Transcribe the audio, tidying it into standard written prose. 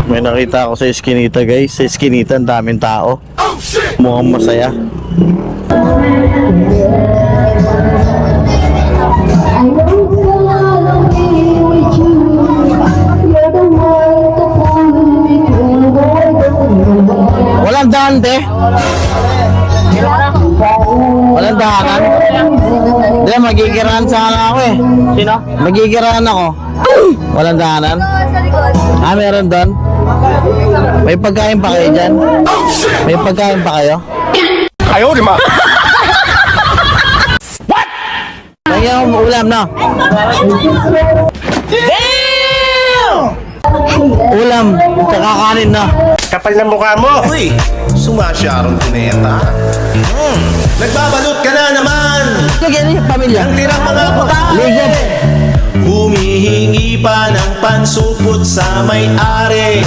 May nakita ako sa Eskinita guys. Sa Eskinita, ang daming tao. Mukhang masaya. Walang daan, te. Walang daanan. Hindi, magigirahan sana ako eh. Sino? Magigirahan ako. Walang daanan. Ah, meron doon. May pagkain pa kayo dyan? May pagkain pa kayo? Ayaw, di ma. What? Lagyan mo ulam na. Ulam, tsaka kanin na. Kapal ng mukha mo. Uy, sumasyarong pineta. Nagbabalot ka na naman Lagyan niyo pamilya. ng tirang mga putang. Ligyan. Humihingi pa ng pansupot sa may-ari.